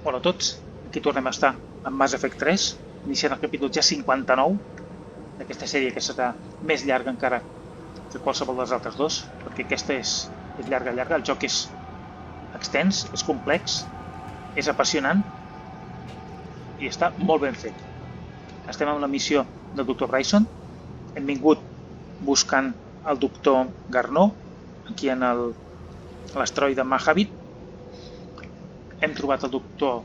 Hola a tots, aquí tornem a estar amb Mass Effect 3, iniciant el capítol ja 59 d'aquesta sèrie que serà més llarga encara que qualsevol dels altres dos, perquè aquesta és llarga, el joc és extens, és complex, és apassionant i està molt ben fet. Estem amb la missió del Dr. Bryson, hem vingut buscant el Dr. Garneau, aquí en l'asteroide Mahavit. Hem trobat el Dr.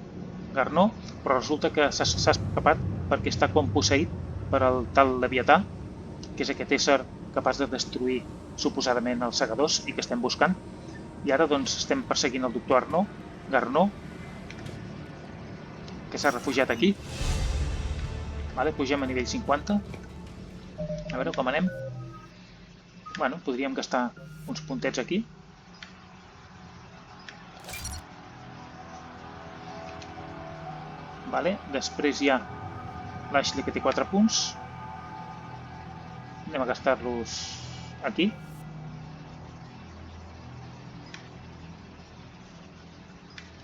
Garneau, però resulta que s'ha escapat perquè està com posseït per el tal Leviatà, que és aquest ésser capaç de destruir suposadament els segadors i que estem buscant. I ara doncs estem perseguint el Dr. Garneau, que s'ha refugiat aquí. Vale, pugem a nivell 50. A veure com anem. Bueno, podríem gastar uns puntets aquí. Vale, després hi ha l'Ashley que té 4 punts. Anem a gastar-los aquí.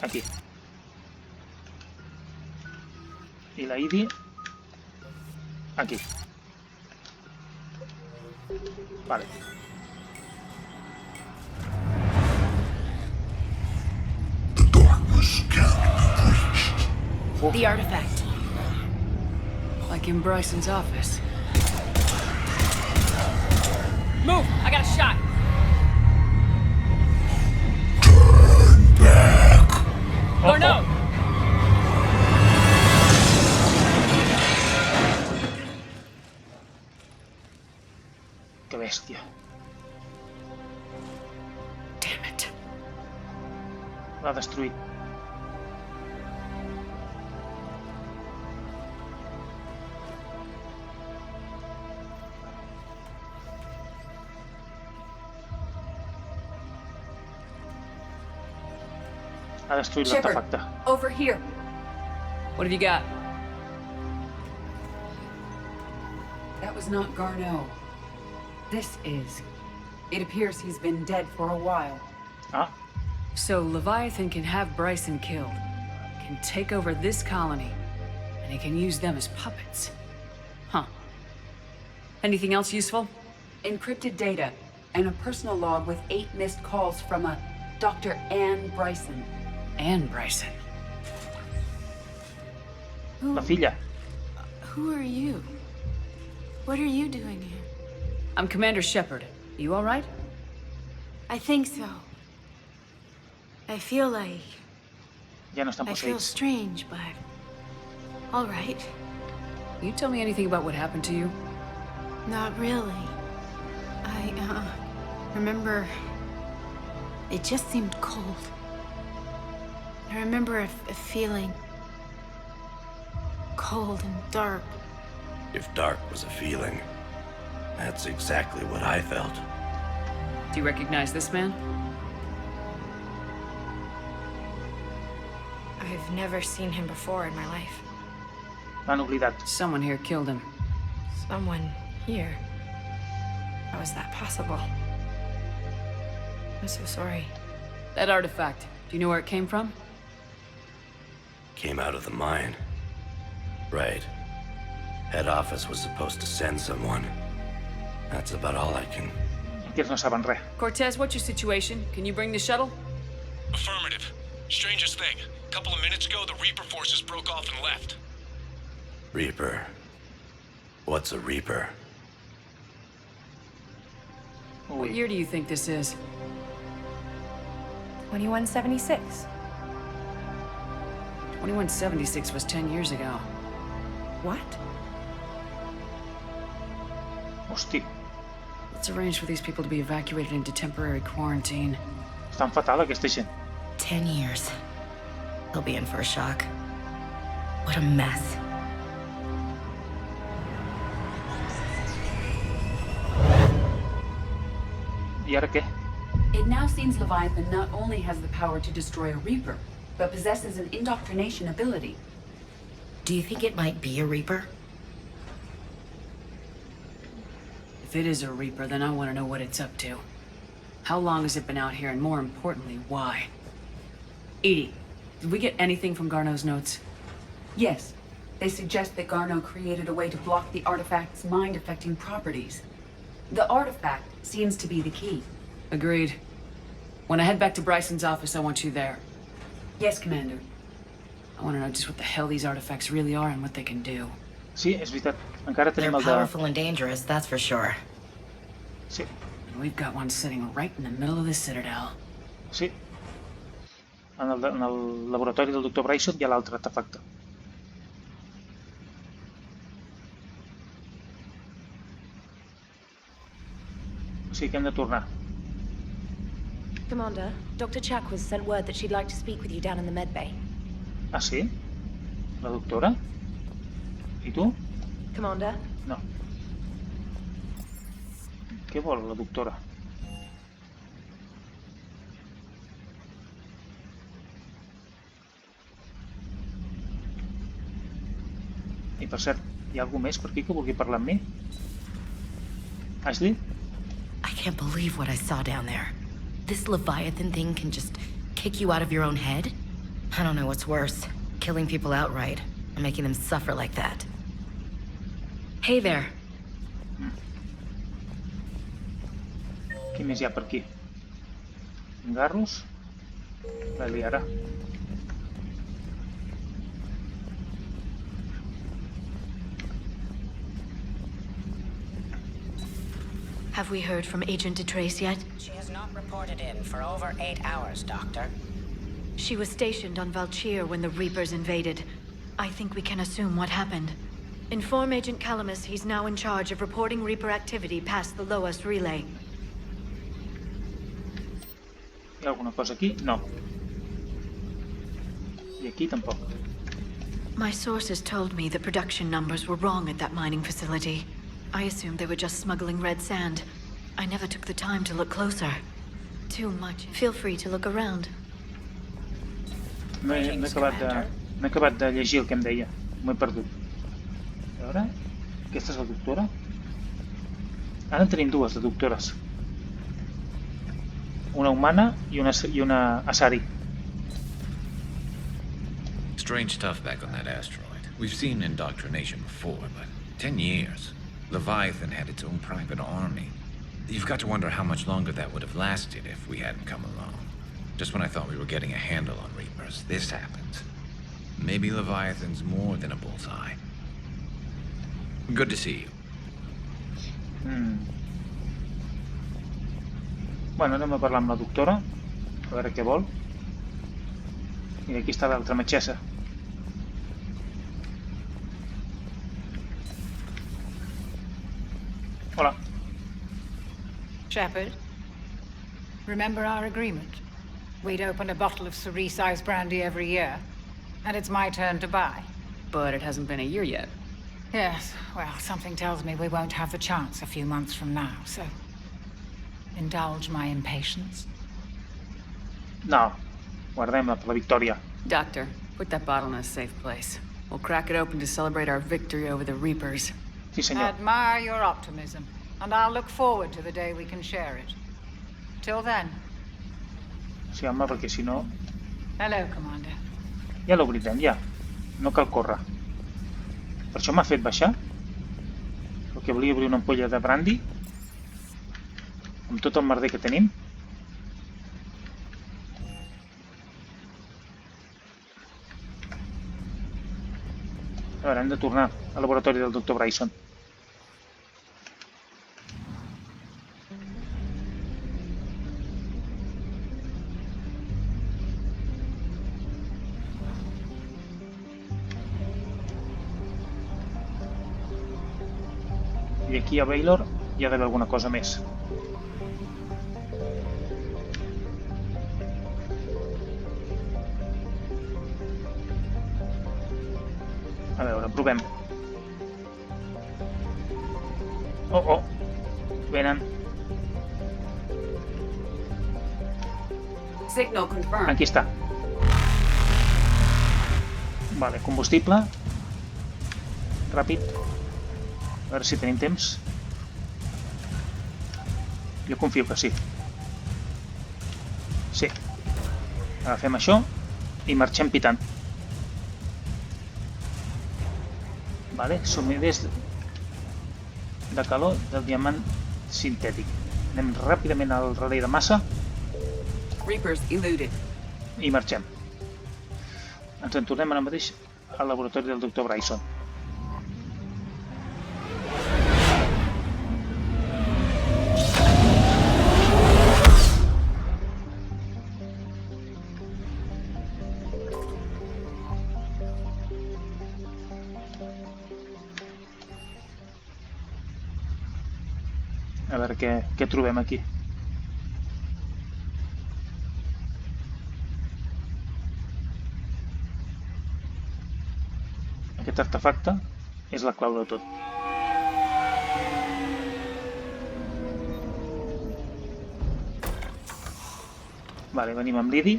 Aquí. I la Idi aquí. Vale. The darkness can't be breached. The artifact. Like in Bryson's office. Move! I got a shot! Turn back. Or no! Que bèstia. Damn it. L'ha destruït. Ha destruït l'artefacte. Over here. What have you got? That was not Garneau. This is. It appears he's been dead for a while. Ah, So Leviathan can have Bryson killed, can take over this colony, and he can use them as puppets. Huh. Anything else useful? Encrypted data, and a personal log with 8 missed calls from a Dr. Anne Bryson. And Bryson. la filla. Who are you? What are you doing here? I'm Commander Shepard. You all right? I think so. I feel like... Ja no estan I feel posseïts. strange, but... all right. You tell me anything about what happened to you? Not really. I, remember... it just seemed cold. I remember a feeling... cold and dark. If dark was a feeling, that's exactly what I felt. Do you recognize this man? I've never seen him before in my life. L'han oblidat. Someone here killed him. Someone here. How is that possible? I'm so sorry. That artifact, do you know where it came from? Came out of the mine. Right. Head office was supposed to send someone. That's about all I can... Aquests no saben res. Cortez, what's your situation? Can you bring the shuttle? Affirmative. Strangest thing. A couple of minutes ago, the Reaper forces broke off and left. Reaper. What's a Reaper? What Ui, year do you think this is? 2176. 2176 was 10 years ago. What? hosti, Let's arrange for these people to be evacuated into temporary quarantine. estan fatal aquesta gent. 10 years. He'll be in for a shock. What a mess. I ara què? It now seems Leviathan not only has the power to destroy a Reaper, but possesses an indoctrination ability. Do you think it might be a Reaper? If it is a Reaper, then I want to know what it's up to. How long has it been out here, and more importantly, why? Edie, Did we get anything from Garneau's notes? Yes. They suggest that Garneau created a way to block the artifact's mind-affecting properties. The artifact seems to be the key. Agreed. When I head back to Bryson's office, I want you there. Yes, Commander. I want to know just what the hell these artifacts really are and what they can do. Sí, és veritat. Encara They're tenim el de... powerful and dangerous, that's for sure. Sí, And we've got one sitting right in the middle of the Citadel. sí. En el laboratori del Dr. Bryson hi ha l'altre artefacte. O sigui que hem de tornar. Commander, Dr. Chakwas sent word that she'd like to speak with you down in the med bay. Ah, sí? La doctora? I tu? Commander? No. Què vol la doctora? I per cert, hi ha algú més per aquí que vulgui parlar amb mi? Ashley? I can't believe what I saw down there. This Leviathan thing can just kick you out of your own head? I don't know what's worse, killing people outright, or making them suffer like that. Hey there. Qui més hi ha per aquí? Garros? La liarà. Have we heard from Agent DeTrace yet? She has not reported in for over 8 hours, Doctor. She was stationed on Valchir when the Reapers invaded. I think we can assume what happened. Inform Agent Calamus he's now in charge of reporting Reaper activity past the Loas relay. Hi ha alguna cosa aquí? No. I aquí tampoc. My sources told me the production numbers were wrong at that mining facility. I assumed they were just smuggling red sand. I never took the time to look closer. Too much. Feel free to look around. No he acabat de llegir el que em deia. M'ho he perdut. A veure... Aquesta és la doctora? Ara en tenim dues de doctores. Una humana i una Asari. Strange stuff back on that asteroid. We've seen indoctrination before, but 10 years. Leviathan had its own private army. You've got to wonder how much longer that would have lasted if we hadn't come along. Just when I thought we were getting a handle on Reapers, this happens. Maybe Leviathan's more than a bullseye. Good to see you. Bueno, anem a parlar amb la doctora. A veure què vol. I aquí està l'altra metgessa. Hola. Shepard, remember our agreement? We'd open a bottle of cerise-sized brandy every year, and it's my turn to buy. But it hasn't been a year yet. Yes, well, something tells me we won't have the chance a few months from now, so... indulge my impatience. No, guardem-la per la victòria. Doctor, put that bottle in a safe place. We'll crack it open to celebrate our victory over the Reapers. Sí, senyor. Admire your optimism, and I'll look forward to the day we can share it. Till then. Sí, home, perquè si no... Hello, Commander. Ja l'obrirem, ja. No cal córrer. Per això m'ha fet baixar. Perquè volia obrir una ampolla de brandy. Amb tot el merder que tenim. A veure, hem de tornar al laboratori del Dr. Bryson. I aquí a Baylor hi ha d'haver alguna cosa més. A veure, provem. Oh, venen. Signal confirmed. Aquí està. Vale, combustible. Ràpid. A veure si tenim temps. Jo confio que sí. Sí. Agafem això I marxem pitant. Vale, sumidors de calor del diamant sintètic. Anem ràpidament al relé de massa. Reapers eluded. I marxem. Ens en tornem ara mateix al laboratori del Dr. Bryson. A veure què trobem aquí. Aquest artefacte és la clau de tot. Vale, venim amb l'Idi.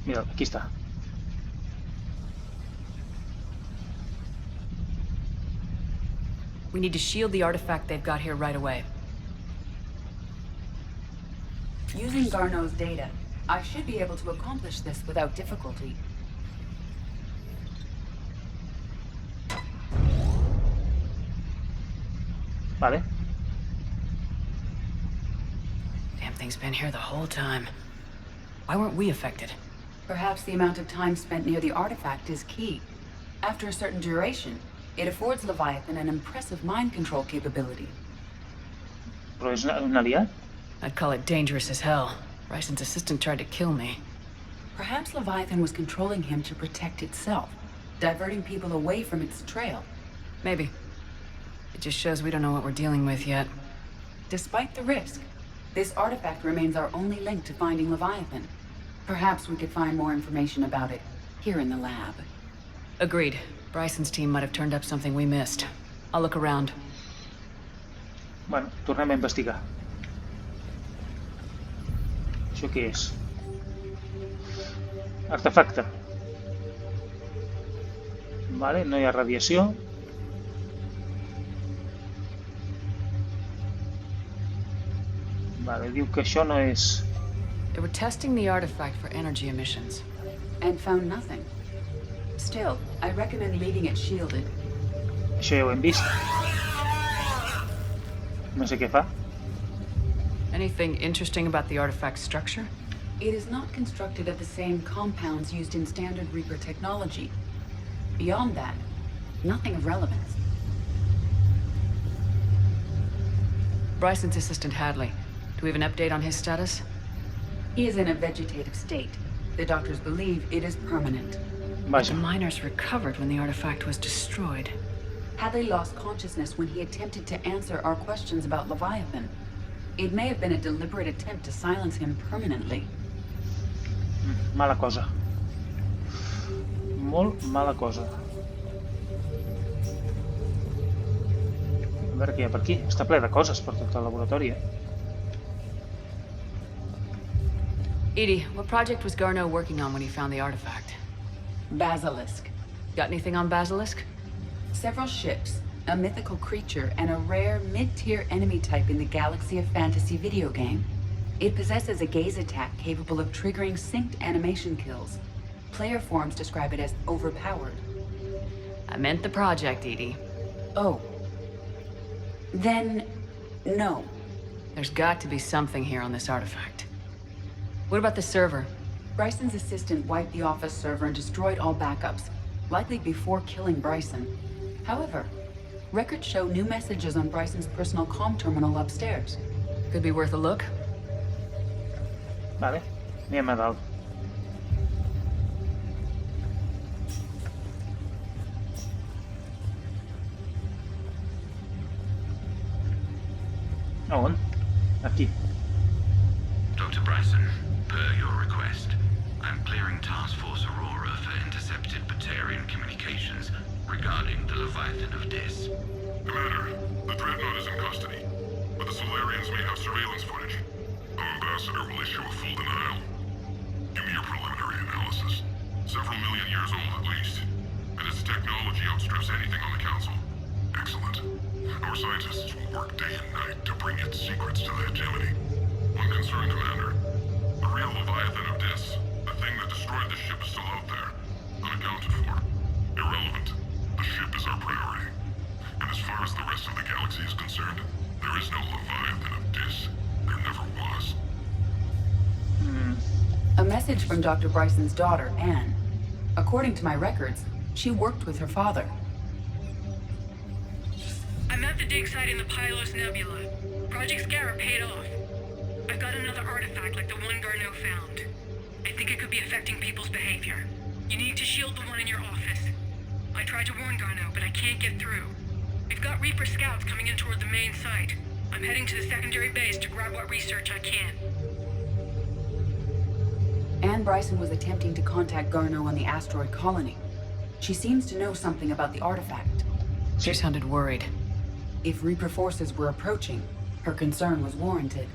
Mira, aquí està. We need to shield the artifact they've got here right away. Using Garneau's data, I should be able to accomplish this without difficulty. Vale. Damn thing's been here the whole time. Why weren't we affected? Perhaps the amount of time spent near the artifact is key. After a certain duration, it affords Leviathan an impressive mind control capability. Però és un aliat? I'd call it dangerous as hell. Bryson's assistant tried to kill me. Perhaps Leviathan was controlling him to protect itself, diverting people away from its trail. Maybe. It just shows we don't know what we're dealing with yet. Despite the risk, this artifact remains our only link to finding Leviathan. Perhaps we could find more information about it here in the lab. Agreed. Bryson's team might have turned up something we missed. I'll look around. Bueno, tornem a investigar. Això què és? Artefacte. Vale, no hi ha radiació. Vale, diu que això no és... They were testing the artifact for energy emissions. And found nothing. Still, I recommend leaving it shielded. Això ja ho hem vist. No sé què fa. Anything interesting about the artifact's structure? It is not constructed of the same compounds used in standard Reaper technology. Beyond that, nothing of relevance. Bryson's assistant Hadley. Do we have an update on his status? He is in a vegetative state. The doctors believe it is permanent. The miners recovered when the artifact was destroyed. Hadley lost consciousness when he attempted to answer our questions about Leviathan. It may have been a deliberate attempt to silence him permanently. Mala cosa. Molt mala cosa. A veure què hi ha per aquí. Està ple de coses per tot el laboratori, Edie, what project was Garneau working on when he found the artifact? Basilisk. Got anything on Basilisk? Several ships, a mythical creature, and a rare mid-tier enemy type in the Galaxy of Fantasy video game. It possesses a gaze attack capable of triggering synced animation kills. Player forums describe it as overpowered. I meant the project, Edie. Oh. Then, no. There's got to be something here on this artifact. What about the server? Bryson's assistant wiped the office server and destroyed all backups, likely before killing Bryson. However, records show new messages on Bryson's personal comm terminal upstairs. Could be worth a look. Vale, anem a dalt. On? Aquí. Dr. Bryson, per your request, I'm clearing Task Force Aurora for intercepted Batarian communications regarding the Leviathan of Dis. Commander, the Dreadnought is in custody, but the Solarians may have surveillance footage. Our ambassador will issue a full denial. Give me your preliminary analysis. Several million years old at least, and its technology outstrips anything on the Council. Excellent. Our scientists will work day and night to bring its secrets to the hegemony. One concern, Commander. The real Leviathan of message from Dr. Bryson's daughter, Anne. According to my records, she worked with her father. I'm at the dig site in the Pylos Nebula. Project Scarab paid off. I've got another artifact like the one Garneau found. I think it could be affecting people's behavior. You need to shield the one in your office. I tried to warn Garneau, but I can't get through. We've got Reaper scouts coming in toward the main site. I'm heading to the secondary base to grab what research I can. Anne Bryson was attempting to contact Garneau on the asteroid colony. She seems to know something about the artifact. She sounded worried. If Reaper forces were approaching, her concern was warranted.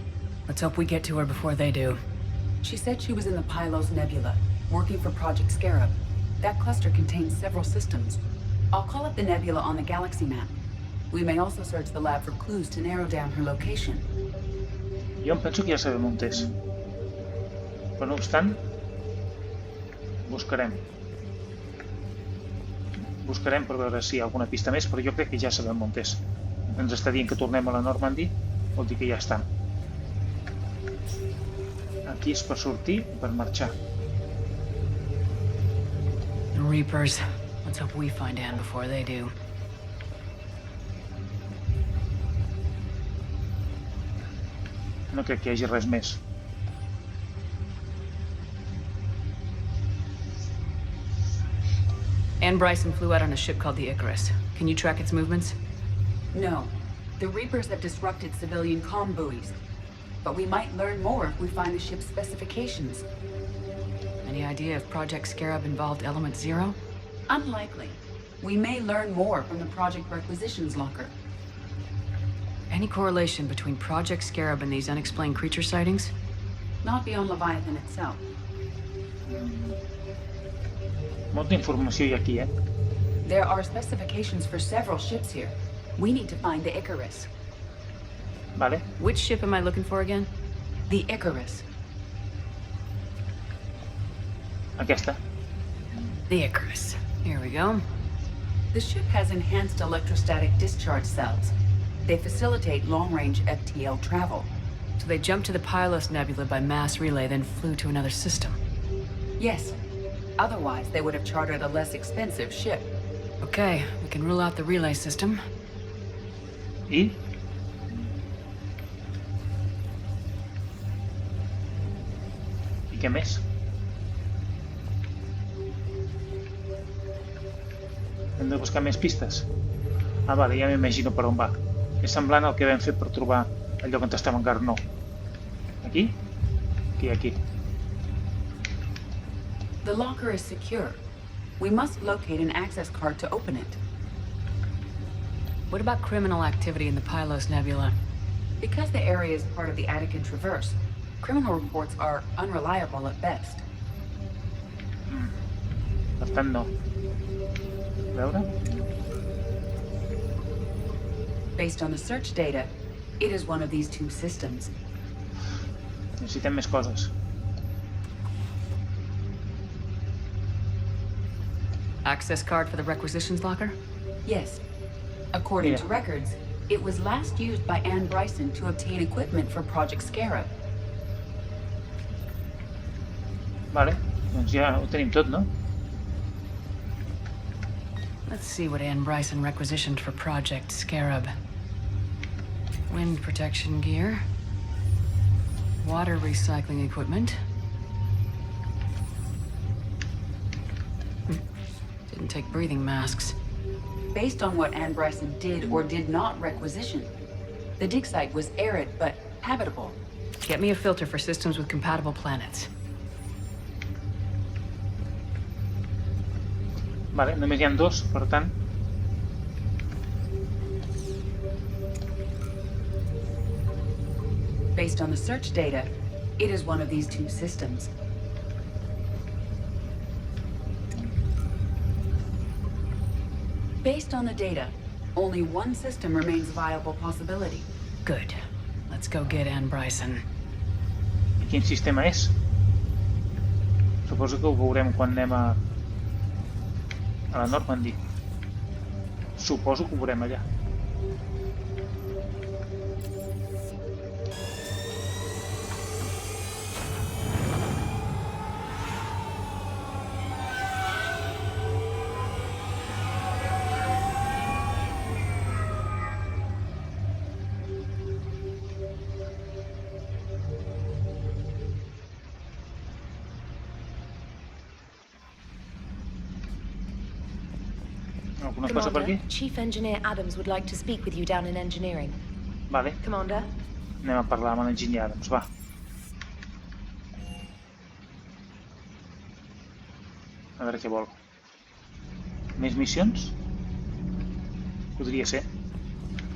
Let's hope we get to her before they do. She said she was in the Pylos Nebula, working for Project Scarab. That cluster contains several systems. I'll call up the nebula on the galaxy map. We may also search the lab for clues to narrow down her location. Jo em penso que ja sabem on és. Però no obstant, buscarem. Buscarem per veure si hi ha alguna pista més, però jo crec que ja sabem on és. Ens està dient que tornem a la Normandy, vol dir que ja estan. Aquí és per sortir i per marxar. Reapers. Let's hope we find Anne before they do. No crec que hi hagi res més. Anne Bryson flew out on a ship called the Icarus. Can you track its movements? No. The Reapers have disrupted civilian comm buoys. But we might learn more if we find the ship's specifications. Any idea if Project Scarab involved Element Zero? Unlikely. We may learn more from the Project Requisitions Locker. Any correlation between Project Scarab and these unexplained creature sightings? Not beyond Leviathan itself. Molta informació hi ha aquí, There are specifications for several ships here. We need to find the Icarus. Vale. Which ship am I looking for again? The Icarus. Aquesta. The Icarus. Here we go. The ship has enhanced electrostatic discharge cells. They facilitate long-range FTL travel. So they jumped to the Pylos Nebula by mass relay, then flew to another system. Yes. Otherwise, they would have chartered a less expensive ship. Okay, we can rule out the relay system. I? I què més? Hem de buscar més pistes. Ah, vale, ja m'imagino per on va. És semblant al que vam fer per trobar el lloc on estava en Garneau. Aquí? Aquí, aquí. The locker is secure. We must locate an access card to open it. What about criminal activity in the Pylos Nebula? Because the area is part of the Attican Traverse, criminal reports are unreliable at best. Per tant, no. A veure? Based on the search data, it is one of these two systems. Necessitem més coses. Access card for the requisitions locker? Yes. According to records, it was last used by Anne Bryson to obtain equipment for Project Scarab. Vale, doncs ja ho tenim tot, no? Let's see what Anne Bryson requisitioned for Project Scarab. Wind protection gear. Water recycling equipment. Didn't take breathing masks. Based on what Anne Bryson did or did not requisition, the dig site was arid but habitable. Get me a filter for systems with compatible planets. Vale, només hi ha dos, per tant. Based on the search data, it is one of these two systems. Based on the data, only one system remains a viable possibility. Good. Let's go get Anne Bryson. I quin sistema és? Suposo que ho veurem quan anem a la Normandy. Suposo que ho veurem allà. Alguna cosa per aquí? Chief Engineer Adams would like to speak with you down in engineering. Vale. Commander? Anem a parlar amb l'enginyer Adams, va. A veure què vol. Més missions? Podria ser.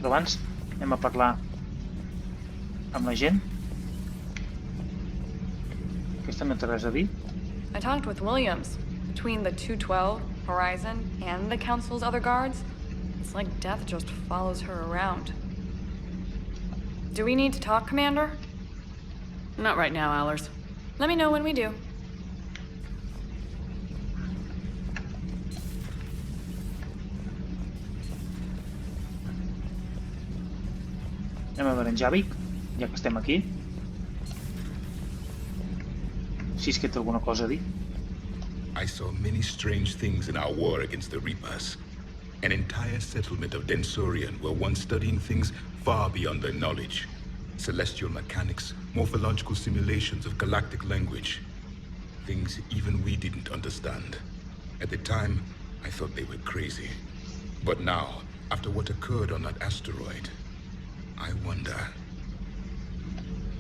Però abans anem a parlar amb la gent. Aquesta no té res a dir. I talked with Williams. Between the 212, Horizon, and the Council's other guards, it's like death just follows her around. Do we need to talk, Commander? Not right now, Allers. Let me know when we do. Anem a veure en Javik, ja que estem aquí. Si és que té alguna cosa a dir. I saw many strange things in our war against the Reapers. An entire settlement of Densorian were once studying things far beyond their knowledge. Celestial mechanics, morphological simulations of galactic language. Things even we didn't understand. At the time, I thought they were crazy. But now, after what occurred on that asteroid, I wonder...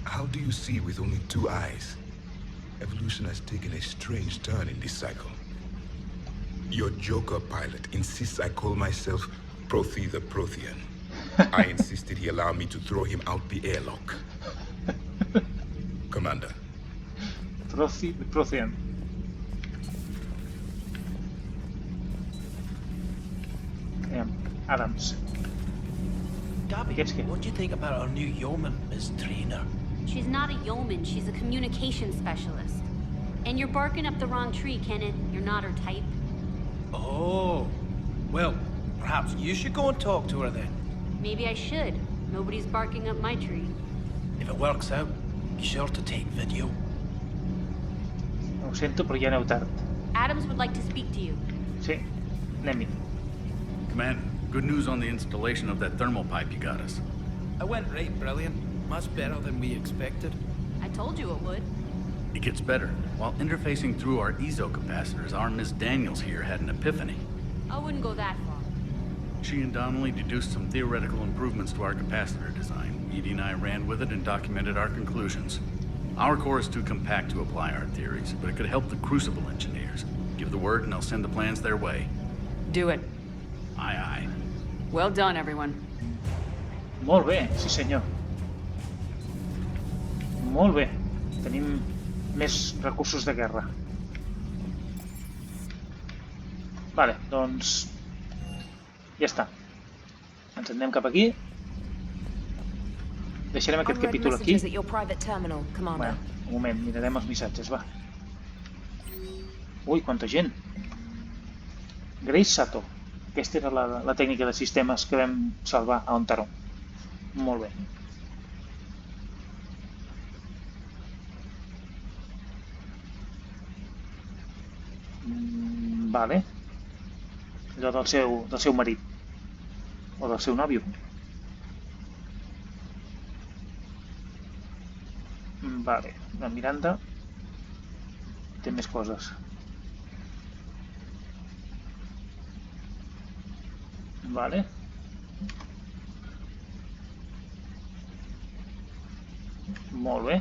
How do you see with only 2 eyes? Evolution has taken a strange turn in this cycle. Your Joker pilot insists I call myself Prothi the Prothean. I insisted he allow me to throw him out the airlock. Commander. Prothi the Prothean. Adams. Gabby, what do you think about our new yeoman, Miss Trainer? She's not a yeoman, she's a communication specialist. And you're barking up the wrong tree, Kenneth. You're not her type. Oh. Well, perhaps you should go and talk to her then. Maybe I should. Nobody's barking up my tree. If it works out, be sure to take video. Ho sento, però ja aneu tard. Adams would like to speak to you. Sí, anem-hi. Commander, good news on the installation of that thermal pipe you got us. It went right brilliant. Much better than we expected. I told you it would. It gets better. While interfacing through our ezo capacitors, our Miss Daniels here had an epiphany. I wouldn't go that far. She and Donnelly deduced some theoretical improvements to our capacitor design. Edie and I ran with it and documented our conclusions. Our core is too compact to apply our theories, but it could help the Crucible engineers. Give the word and I'll send the plans their way. Do it. Aye, aye. Well done, everyone. Molt bé, sí senyor. Molt bé. Tenim més recursos de guerra. Vale, doncs... Ja està. Ens anem cap aquí. Deixarem aquest capítol aquí. Bueno, un moment, mirarem els missatges, va. Ui, quanta gent. Grace Sato. Aquesta era la tècnica de sistemes que vam salvar a Ontario. Molt bé. Vale. Allò del seu marit. O del seu nòvio. Vale. La Miranda té més coses. Vale. Molt bé.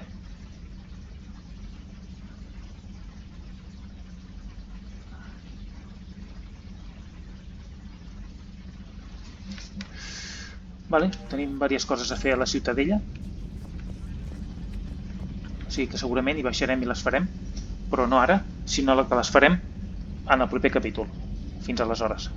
Vale, tenim diverses coses a fer a la Ciutadella. O sigui que segurament hi baixarem i les farem, però no ara, sinó que les farem en el proper capítol. Fins aleshores.